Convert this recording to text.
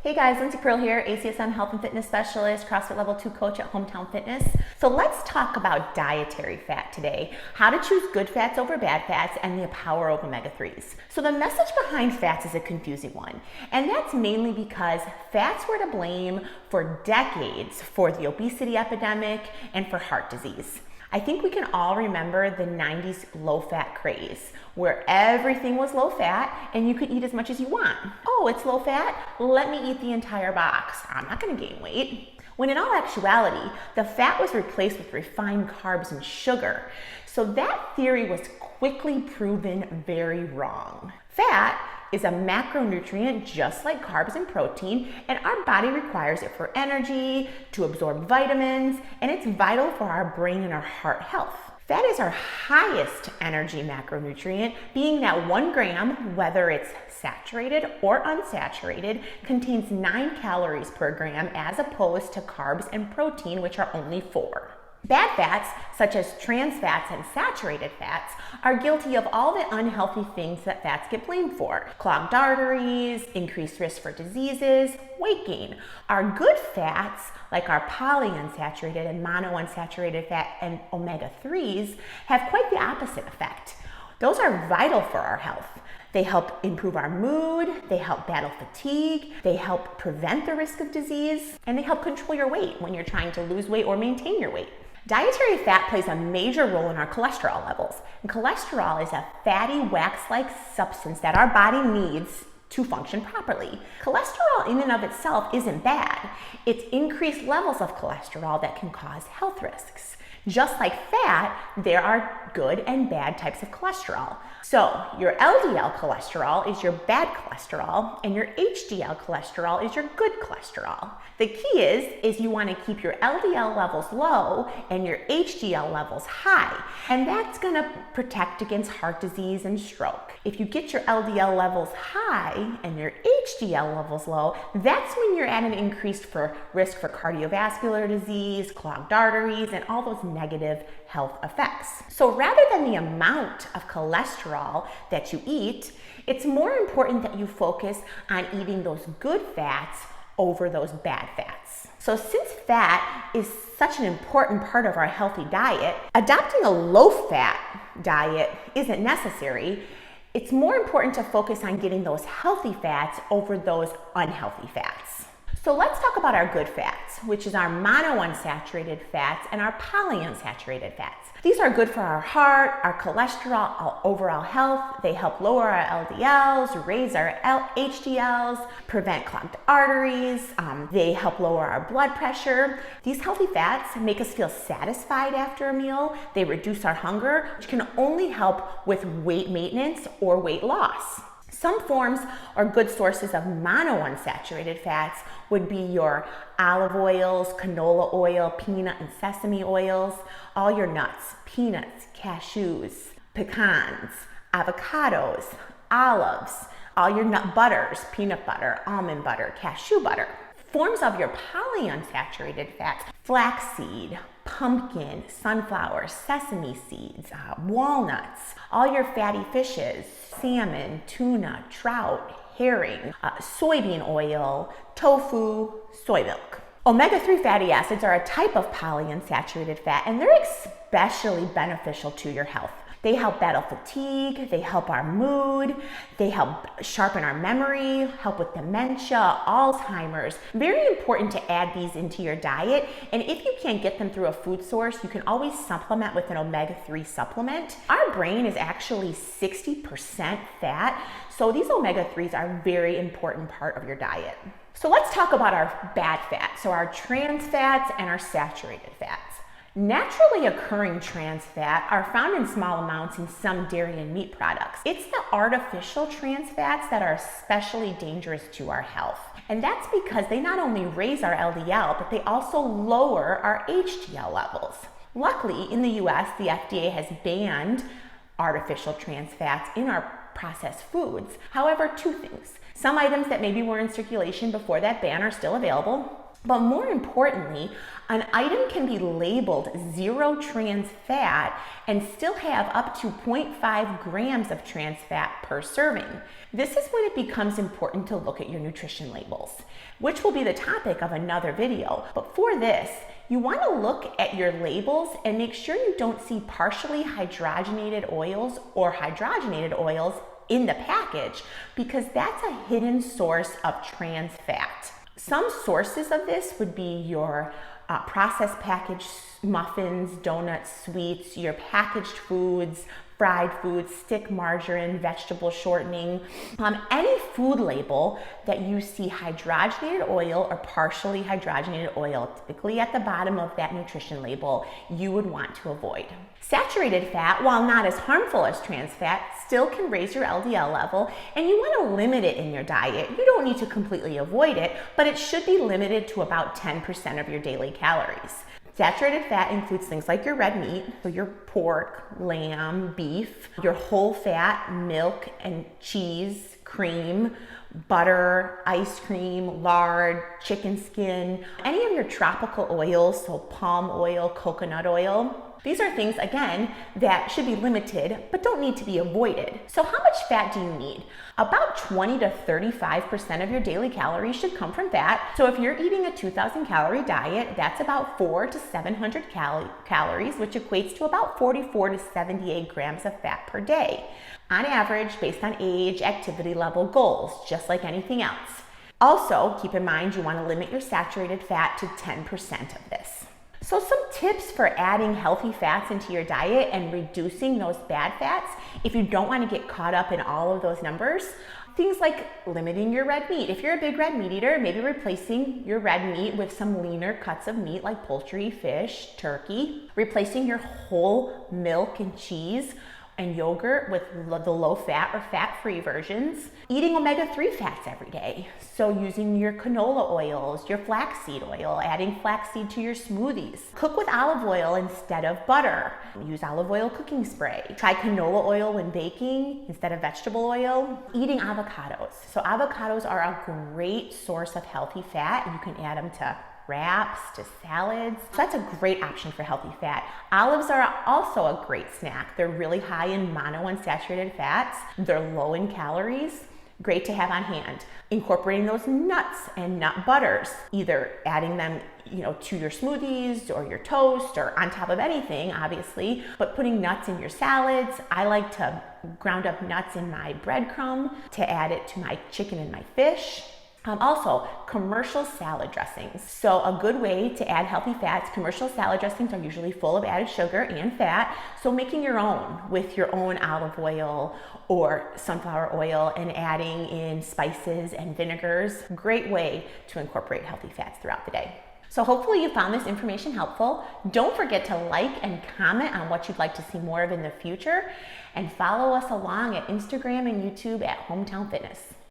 Hey guys, Lindsay Pearl here, ACSM Health and Fitness Specialist, CrossFit Level 2 Coach at Hometown Fitness. So let's talk about dietary fat today, how to choose good fats over bad fats, and the power of omega-3s. So the message behind fats is a confusing one, and that's mainly because fats were to blame for decades for the obesity epidemic and for heart disease. I think we can all remember the 90s low-fat craze, where everything was low-fat and you could eat as much as you want. Oh, it's low-fat? Let me eat the entire box. I'm not gonna gain weight. When in all actuality, the fat was replaced with refined carbs and sugar. So that theory was quickly proven very wrong. Fat is a macronutrient just like carbs and protein, and our body requires it for energy, to absorb vitamins, and it's vital for our brain and our heart health. Fat is our highest energy macronutrient, being that 1 gram, whether it's saturated or unsaturated, contains 9 calories per gram as opposed to carbs and protein, which are only 4. Bad fats, such as trans fats and saturated fats, are guilty of all the unhealthy things that fats get blamed for. Clogged arteries, increased risk for diseases, weight gain. Our good fats, like our polyunsaturated and monounsaturated fat and omega-3s, have quite the opposite effect. Those are vital for our health. They help improve our mood, they help battle fatigue, they help prevent the risk of disease, and they help control your weight when you're trying to lose weight or maintain your weight. Dietary fat plays a major role in our cholesterol levels. And cholesterol is a fatty wax-like substance that our body needs to function properly. Cholesterol in and of itself isn't bad. It's increased levels of cholesterol that can cause health risks. Just like fat, there are good and bad types of cholesterol. So your LDL cholesterol is your bad cholesterol, and your HDL cholesterol is your good cholesterol. The key is you want to keep your LDL levels low and your HDL levels high, and that's going to protect against heart disease and stroke. If you get your LDL levels high and your HDL levels low, that's when you're at an increased risk for cardiovascular disease, clogged arteries, and all those negative health effects. So rather than the amount of cholesterol that you eat, it's more important that you focus on eating those good fats over those bad fats. So since fat is such an important part of our healthy diet, adopting a low-fat diet isn't necessary. It's more important to focus on getting those healthy fats over those unhealthy fats. So let's talk about our good fats, which is our monounsaturated fats and our polyunsaturated fats. These are good for our heart, our cholesterol, our overall health. They help lower our LDLs, raise our HDLs, prevent clogged arteries. They help lower our blood pressure. These healthy fats make us feel satisfied after a meal. They reduce our hunger, which can only help with weight maintenance or weight loss. Some forms or good sources of monounsaturated fats would be your olive oils, canola oil, peanut and sesame oils, all your nuts, peanuts, cashews, pecans, avocados, olives, all your nut butters, peanut butter, almond butter, cashew butter. Forms of your polyunsaturated fats, flaxseed, pumpkin, sunflower, sesame seeds, walnuts, all your fatty fishes, salmon, tuna, trout, herring, soybean oil, tofu, soy milk. Omega-3 fatty acids are a type of polyunsaturated fat, and they're especially beneficial to your health. They help battle fatigue, they help our mood, they help sharpen our memory, help with dementia, Alzheimer's. Very important to add these into your diet, and if you can't get them through a food source, you can always supplement with an omega-3 supplement. Our brain is actually 60% fat, so these omega-3s are a very important part of your diet. So let's talk about our bad fats, so our trans fats and our saturated fats. Naturally occurring trans fat are found in small amounts in some dairy and meat products. It's the artificial trans fats that are especially dangerous to our health. And that's because they not only raise our LDL, but they also lower our HDL levels. Luckily, in the US, the FDA has banned artificial trans fats in our processed foods. However, 2 things. Some items that maybe were in circulation before that ban are still available. But more importantly, an item can be labeled 0 trans fat and still have up to 0.5 grams of trans fat per serving. This is when it becomes important to look at your nutrition labels, which will be the topic of another video. But for this, you want to look at your labels and make sure you don't see partially hydrogenated oils or hydrogenated oils in the package, because that's a hidden source of trans fat. Some sources of this would be your processed packaged muffins, donuts, sweets, your packaged foods, fried foods, stick margarine, vegetable shortening. Any food label that you see hydrogenated oil or partially hydrogenated oil, typically at the bottom of that nutrition label, you would want to avoid. Saturated fat, while not as harmful as trans fat, still can raise your LDL level, and you want to limit it in your diet. You don't need to completely avoid it, but it should be limited to about 10% of your daily calories. Saturated fat includes things like your red meat, so your pork, lamb, beef, your whole fat, milk and cheese, cream, butter, ice cream, lard, chicken skin, any of your tropical oils, so palm oil, coconut oil. These are things, again, that should be limited, but don't need to be avoided. So how much fat do you need? About 20 to 35% of your daily calories should come from fat. So if you're eating a 2,000 calorie diet, that's about 400 to 700 calories, which equates to about 44 to 78 grams of fat per day. On average, based on age, activity level, goals, just like anything else. Also, keep in mind you want to limit your saturated fat to 10% of this. So some tips for adding healthy fats into your diet and reducing those bad fats, if you don't want to get caught up in all of those numbers, things like limiting your red meat. If you're a big red meat eater, maybe replacing your red meat with some leaner cuts of meat like poultry, fish, turkey, replacing your whole milk and cheese and yogurt with the low fat or fat-free versions, eating omega-3 fats every day. So using your canola oils, your flaxseed oil, adding flaxseed to your smoothies. Cook with olive oil instead of butter. Use olive oil cooking spray. Try canola oil when baking instead of vegetable oil. Eating avocados. So avocados are a great source of healthy fat. You can add them to wraps, to salads. So that's a great option for healthy fat. Olives are also a great snack. They're really high in monounsaturated fats. They're low in calories. Great to have on hand. Incorporating those nuts and nut butters, either adding them, to your smoothies or your toast or on top of anything, obviously, but putting nuts in your salads. I like to ground up nuts in my breadcrumb to add it to my chicken and my fish. Also, commercial salad dressings. So a good way to add healthy fats, commercial salad dressings are usually full of added sugar and fat. So making your own with your own olive oil or sunflower oil and adding in spices and vinegars, great way to incorporate healthy fats throughout the day. So hopefully you found this information helpful. Don't forget to like and comment on what you'd like to see more of in the future, and follow us along at Instagram and YouTube at Hometown Fitness.